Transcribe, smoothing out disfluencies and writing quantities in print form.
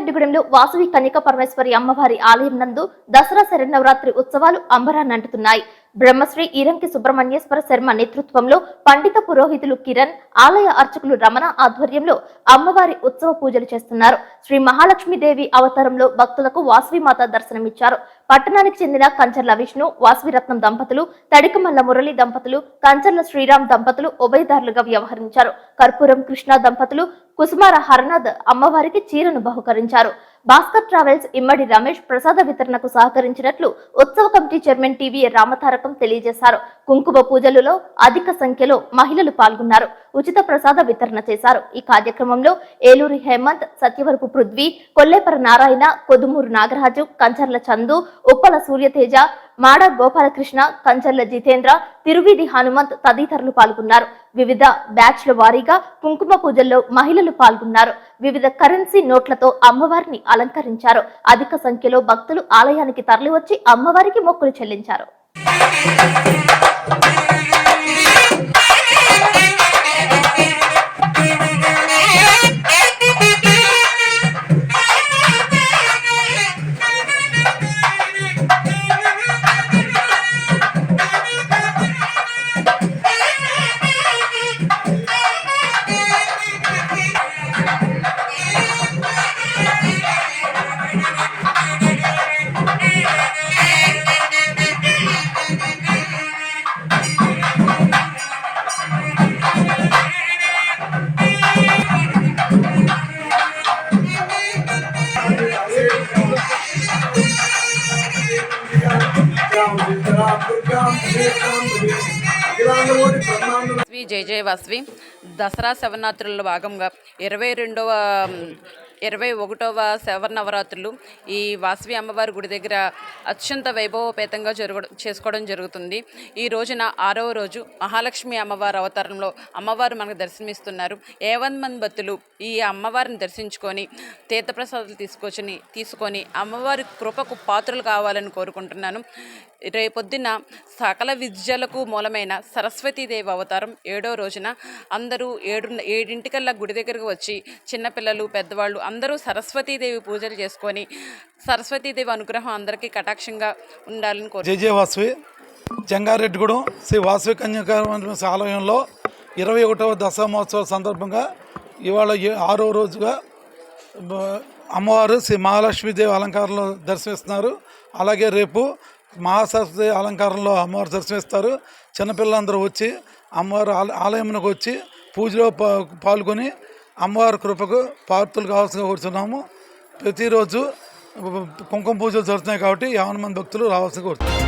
జంగారెడ్డిగూడెంలో వాసవి కన్యక పరమేశ్వరి అమ్మవారి ఆలయం నందు దసరా శరన్నవరాత్రి ఉత్సవాలు అంబరాన్నంటుతున్నాయి. బ్రహ్మశ్రీ ఈరంకి సుబ్రహ్మణ్యేశ్వర శర్మ నేతృత్వంలో పండిత పురోహితులు కిరణ్, ఆలయ అర్చకులు రమణ ఆధ్వర్యంలో అమ్మవారి ఉత్సవ పూజలు చేస్తున్నారు. శ్రీ మహాలక్ష్మీదేవి అవతారంలో భక్తులకు వాసవిమాత దర్శనమిచ్చారు. పట్టణానికి చెందిన కంచర్ల విష్ణు, వాసవిరత్నం దంపతులు, తడికమల్ల మురళి దంపతులు, కంచర్ల శ్రీరామ్ దంపతులు ఉభయదారులుగా వ్యవహరించారు. కర్పూరం కృష్ణ దంపతులు, కుసుమార హరనాథ్ అమ్మవారికి చీరను బహుకరించారు. భాస్కర్ ట్రావెల్స్ ఇమ్మడి రమేష్ ప్రసాద వితరణకు సహకరించినట్లు ఉత్సవ కమిటీ చైర్మన్ టీవీ రామతారకం తెలియజేశారు. కుంకుమ పూజలలో అధిక సంఖ్యలో మహిళలు పాల్గొన్నారు. ఉచిత ప్రసాద వితరణ చేశారు. ఈ కార్యక్రమంలో ఏలూరి హేమంత్, సత్యవరపు పృథ్వీ, కొల్లేపర నారాయణ, కొదుమూరు నాగరాజు, కంచర్ల చందు, ఉప్పల సూర్యతేజ, మాడ గోపాలకృష్ణ, కంచర్ల జితేంద్ర, తిరువీధి హనుమంత్ తదితరులు పాల్గొన్నారు. వివిధ బ్యాచ్ల వారీగా కుంకుమ పూజల్లో మహిళలు పాల్గొన్నారు. వివిధ కరెన్సీ నోట్లతో అమ్మవారిని అలంకరించారు. అధిక సంఖ్యలో భక్తులు ఆలయానికి తరలివచ్చి అమ్మవారికి మొక్కులు చెల్లించారు. శ్రీ జయ జయ వాసవి దసరా శవరాత్రుల్లో భాగంగా 21వ శవనవరాత్రులు ఈ వాసవి అమ్మవారి గుడి దగ్గర అత్యంత వైభవోపేతంగా చేసుకోవడం జరుగుతుంది. ఈ రోజున 6వ రోజు మహాలక్ష్మి అమ్మవారి అవతారంలో అమ్మవారు మనకు దర్శనమిస్తున్నారు. 51 మంది భక్తులు ఈ అమ్మవారిని దర్శించుకొని తీర్థప్రసాదాలు తీసుకొని అమ్మవారి కృపకు పాత్రలు కావాలని కోరుకుంటున్నాను. రేపొద్దున సకల విద్యలకు మూలమైన సరస్వతీదేవి అవతారం 7వ రోజున అందరూ 7 గుడి దగ్గరకు వచ్చి చిన్నపిల్లలు, పెద్దవాళ్ళు అందరూ సరస్వతీదేవి పూజలు చేసుకొని సరస్వతీదేవి అనుగ్రహం అందరికీ కటాక్షంగా ఉండాలని జయ జయ వాసవి జంగారెడ్డిగూడెం శ్రీ వాసవి కన్యక ఆలయంలో 21వ దసరా మహోత్సవం సందర్భంగా ఇవాళ 6వ రోజుగా అమ్మవారు శ్రీ మహాలక్ష్మీదేవి అలంకారంలో దర్శనమిస్తున్నారు. అలాగే రేపు మహాసరస్వతి అలంకారంలో అమ్మవారు దర్శనమిస్తారు. చిన్నపిల్లలందరూ వచ్చి అమ్మవారు ఆలయంలోకి వచ్చి పూజలో పాల్గొని అమ్మవారి కృపకు పాత్రలు కావాల్సిందిగా కోరుతున్నాము. ప్రతిరోజు కుంకుమ పూజలు జరుగుతున్నాయి కాబట్టి 50 మంది భక్తులు రావాల్సిందిగా కోరుతున్నాము.